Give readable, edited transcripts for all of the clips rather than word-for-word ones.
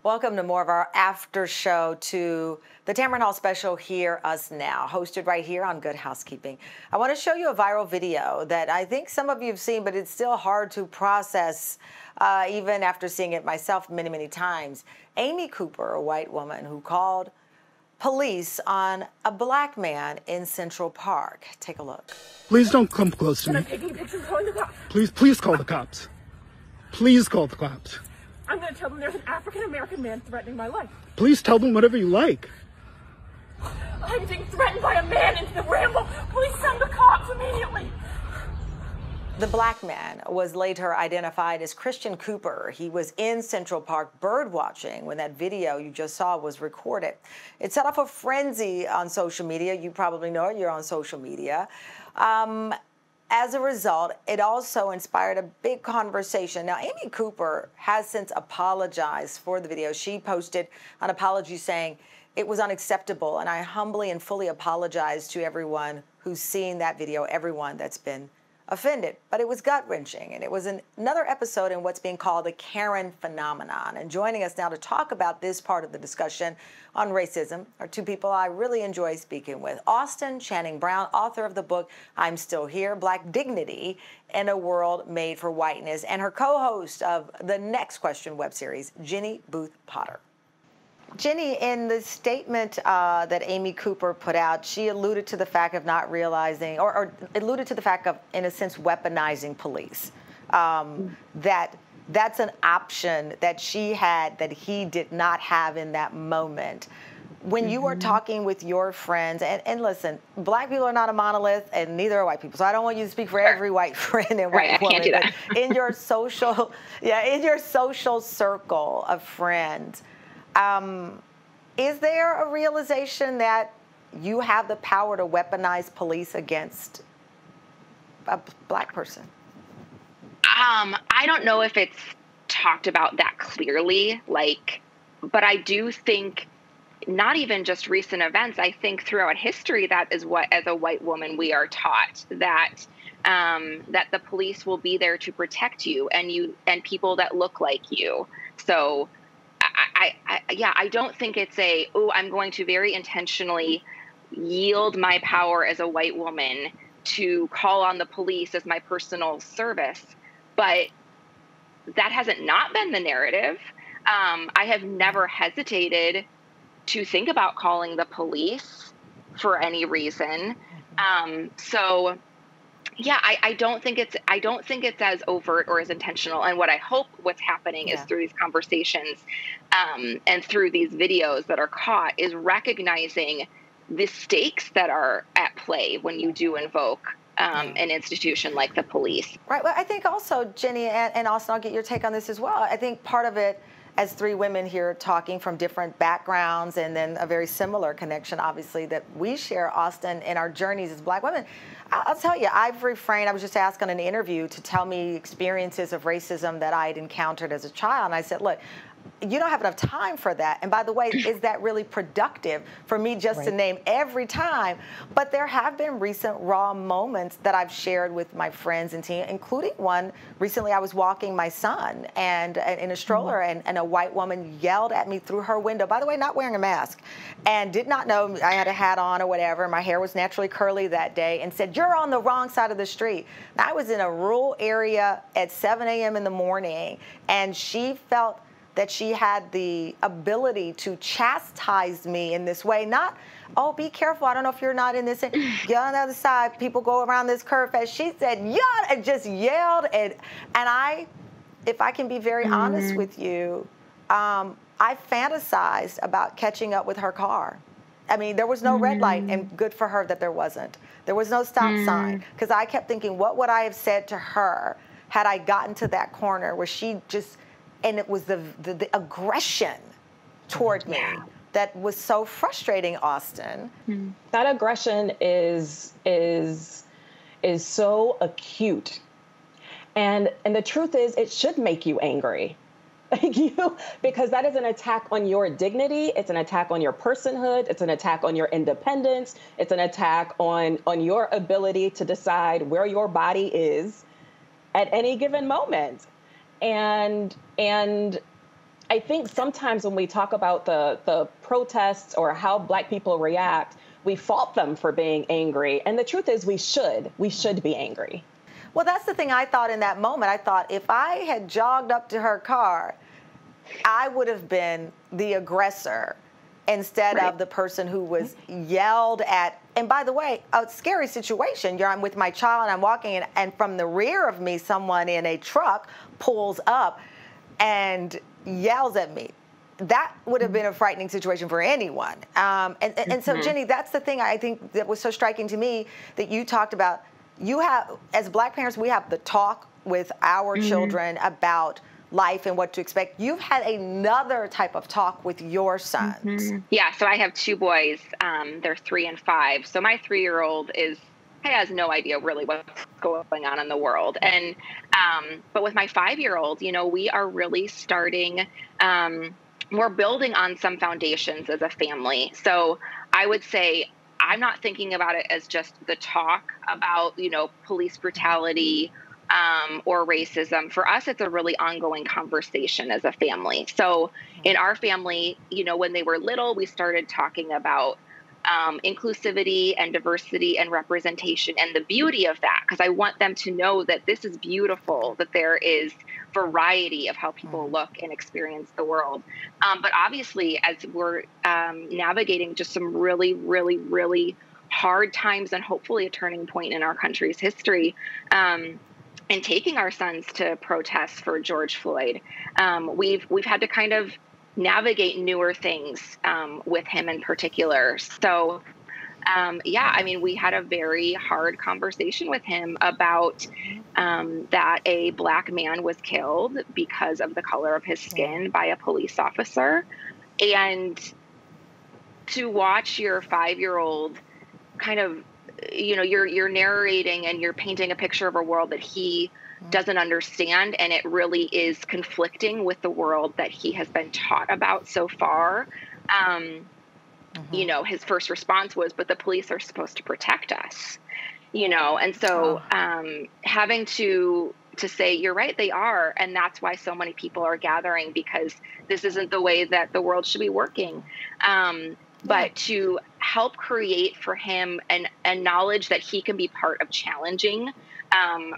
Welcome to more of our after show to the Tamron Hall special, Hear Us Now, hosted right here on Good Housekeeping. I want to show you a viral video that I think some of you have seen, but it's still hard to process even after seeing it myself many, many times. Amy Cooper, a white woman who called police on a black man in Central Park. Take a look. Please don't come close to me. I'm taking pictures, calling the cops. Please call the cops. Please call the cops. I'm going to tell them there's an African-American man threatening my life. Please tell them whatever you like. I'm being threatened by a man into the ramble. Please send the cops immediately. The black man was later identified as Christian Cooper. He was in Central Park bird watching when that video you just saw was recorded. It set off a frenzy on social media. You probably know it. You're on social media. As a result, it also inspired a big conversation. Now, Amy Cooper has since apologized for the video. She posted an apology saying it was unacceptable, and I humbly and fully apologize to everyone who's seen that video, everyone that's been offended. But it was gut-wrenching, and it was another episode in what's being called the Karen phenomenon. And joining us now to talk about this part of the discussion on racism are two people I really enjoy speaking with. Austin Channing Brown, author of the book I'm Still Here, Black Dignity in a World Made for Whiteness, and her co-host of the Next Question web series, Jenny Booth Potter. Jenny, in the statement that Amy Cooper put out, she alluded to the fact of not realizing, or alluded to the fact of, in a sense, weaponizing police. That's an option that she had that he did not have in that moment. When you are talking with your friends, and listen, black people are not a monolith, and neither are white people. So I don't want you to speak for every white friend and white woman. I can't do that. But in your social, in your social circle of friends, is there a realization that you have the power to weaponize police against a black person? I don't know if it's talked about that clearly, but I do think not even just recent events, I think throughout history, that is what, as a white woman, we are taught that, that the police will be there to protect you and people that look like you. So I don't think it's I'm going to very intentionally yield my power as a white woman to call on the police as my personal service. But that hasn't not been the narrative. I have never hesitated to think about calling the police for any reason. I don't think it's as overt or as intentional. And what I hope what's happening is through these conversations and through these videos that are caught is recognizing the stakes that are at play when you do invoke an institution like the police. Right. Well, I think also, Jenny and Austin, I'll get your take on this as well. I think part of it, as three women here talking from different backgrounds, and then a very similar connection, obviously, that we share, Austin, in our journeys as black women. I'll tell you, I've refrained. I was just asked on an interview to tell me experiences of racism that I had encountered as a child. And I said, look, you don't have enough time for that. And by the way, is that really productive for me just to name every time? But there have been recent raw moments that I've shared with my friends and team, including one recently. I was walking my son and in a stroller, and a white woman yelled at me through her window, by the way, not wearing a mask, and did not know I had a hat on or whatever. My hair was naturally curly that day, and said, "You're on the wrong side of the street." Now, I was in a rural area at 7 a.m. in the morning, and she felt that she had the ability to chastise me in this way. Not, oh, be careful, I don't know if you're not in this, get on the other side, people go around this curve fast. She said, yeah, and just yelled. And if I can be very honest with you, I fantasized about catching up with her car. I mean, there was no red light, and good for her that there wasn't. There was no stop sign, because I kept thinking, what would I have said to her had I gotten to that corner where she just, and it was the aggression toward me that was so frustrating, Austin. That aggression is so acute. And the truth is, it should make you angry. Because that is an attack on your dignity. It's an attack on your personhood. It's an attack on your independence. It's an attack on your ability to decide where your body is at any given moment. And I think sometimes when we talk about the protests or how Black people react, we fault them for being angry. And the truth is we should be angry. Well, that's the thing I thought in that moment. I thought if I had jogged up to her car, I would have been the aggressor instead of the person who was yelled at. And by the way, a scary situation. I'm with my child and I'm walking, and from the rear of me, someone in a truck pulls up and yells at me. That would have been a frightening situation for anyone. And so, Jenny, that's the thing I think that was so striking to me that you talked about. You have, as Black parents, we have the talk with our children about life and what to expect. You've had another type of talk with your sons. Yeah, so I have two boys. They're 3 and 5. So my 3-year-old has no idea really what's going on in the world. And but with my 5-year-old, we are really starting. We're building on some foundations as a family. So I would say I'm not thinking about it as just the talk about, police brutality or racism. For us, it's a really ongoing conversation as a family. So in our family, when they were little, we started talking about inclusivity and diversity and representation and the beauty of that, because I want them to know that this is beautiful, that there is variety of how people look and experience the world. But obviously, as we're navigating just some really, really, really hard times and hopefully a turning point in our country's history, and taking our sons to protest for George Floyd, we've had to kind of navigate newer things with him in particular. So, we had a very hard conversation with him about that a Black man was killed because of the color of his skin by a police officer. And to watch your 5-year-old kind of, you're narrating and you're painting a picture of a world that he doesn't understand, and it really is conflicting with the world that he has been taught about so far. His first response was, but the police are supposed to protect us, and so having to say, you're right, they are. And that's why so many people are gathering, because this isn't the way that the world should be working. But to help create for him a knowledge that he can be part of challenging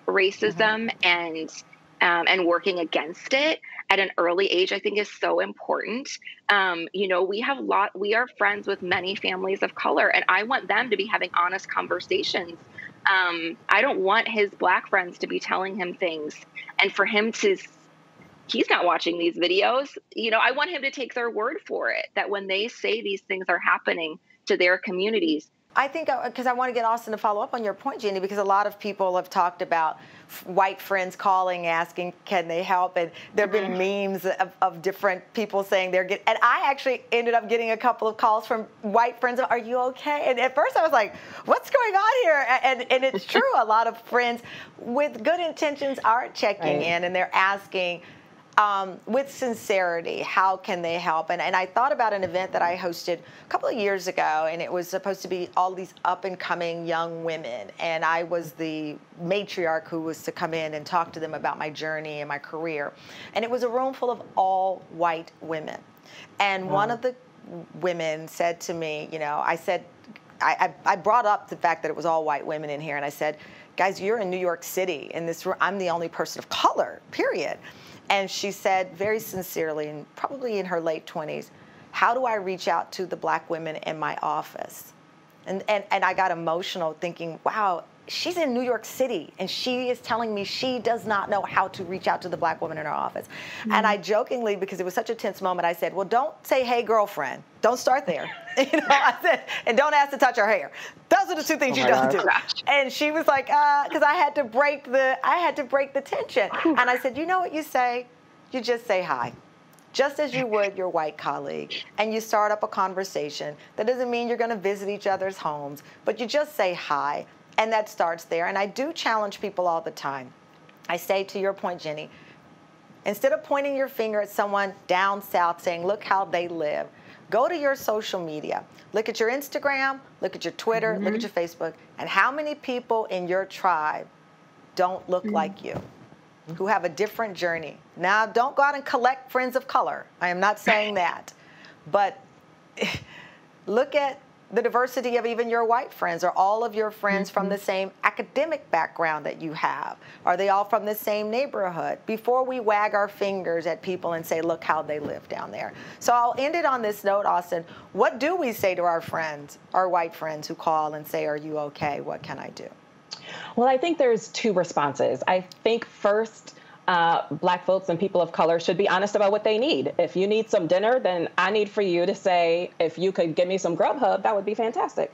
racism and working against it at an early age, I think is so important. We are friends with many families of color, and I want them to be having honest conversations. I don't want his Black friends to be telling him things, and for him to, he's not watching these videos. I want him to take their word for it, that when they say these things are happening to their communities. I think, because I want to get Austin to follow up on your point, Jenny, because a lot of people have talked about white friends calling, asking, can they help? And there have been memes of different people saying and I actually ended up getting a couple of calls from white friends. Are you okay? And at first I was like, what's going on here? And it's true. A lot of friends with good intentions are checking in, and they're asking, with sincerity, how can they help? And I thought about an event that I hosted a couple of years ago, and it was supposed to be all these up-and-coming young women, and I was the matriarch who was to come in and talk to them about my journey and my career. And it was a room full of all white women. And one of the women said to me, I brought up the fact that it was all white women in here, and I said, guys, you're in New York City. In this room, I'm the only person of color, period. And she said very sincerely, and probably in her late 20s, how do I reach out to the Black women in my office? And I got emotional thinking, wow, she's in New York City, and she is telling me she does not know how to reach out to the Black women in her office. And I jokingly, because it was such a tense moment, I said, well, don't say, hey, girlfriend. Don't start there. I said, and don't ask to touch her hair. Those are the two things you don't do. And she was like, because I had to break the tension. And I said, you know what you say? You just say hi, just as you would your white colleague. And you start up a conversation. That doesn't mean you're going to visit each other's homes, but you just say hi. And that starts there. And I do challenge people all the time. I say, to your point, Jenny, instead of pointing your finger at someone down south saying, look how they live, go to your social media. Look at your Instagram, look at your Twitter, look at your Facebook, and how many people in your tribe don't look like you? who have a different journey. Now, don't go out and collect friends of color. I am not saying that. But look at the diversity of even your white friends. Are all of your friends from the same academic background that you have? Are they all from the same neighborhood? Before we wag our fingers at people and say, look how they live down there. So I'll end it on this note, Austin. What do we say to our friends, our white friends who call and say, are you okay? What can I do? Well, I think there's two responses. I think first, Black folks and people of color should be honest about what they need. If you need some dinner, then I need for you to say, if you could give me some Grubhub, that would be fantastic.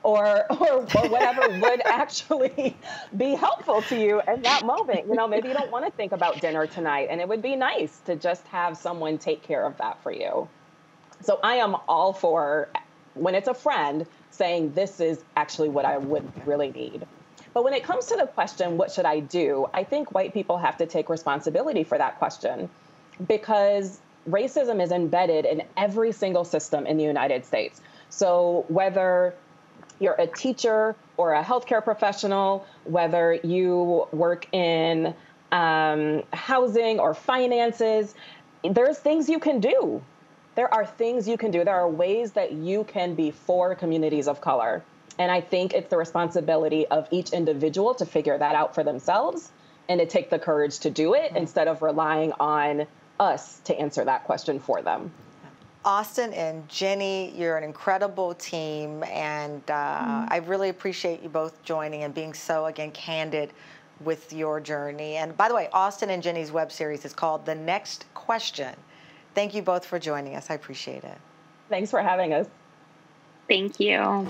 Or whatever would actually be helpful to you in that moment. You know, maybe you don't want to think about dinner tonight, and it would be nice to just have someone take care of that for you. So I am all for, when it's a friend, saying this is actually what I would really need. But when it comes to the question, what should I do? I think white people have to take responsibility for that question, because racism is embedded in every single system in the United States. So whether you're a teacher or a healthcare professional, whether you work in housing or finances, there's things you can do. There are things you can do. There are ways that you can be for communities of color. And I think it's the responsibility of each individual to figure that out for themselves and to take the courage to do it instead of relying on us to answer that question for them. Austin and Jenny, you're an incredible team, and I really appreciate you both joining and being so, again, candid with your journey. And by the way, Austin and Jenny's web series is called The Next Question. Thank you both for joining us. I appreciate it. Thanks for having us. Thank you.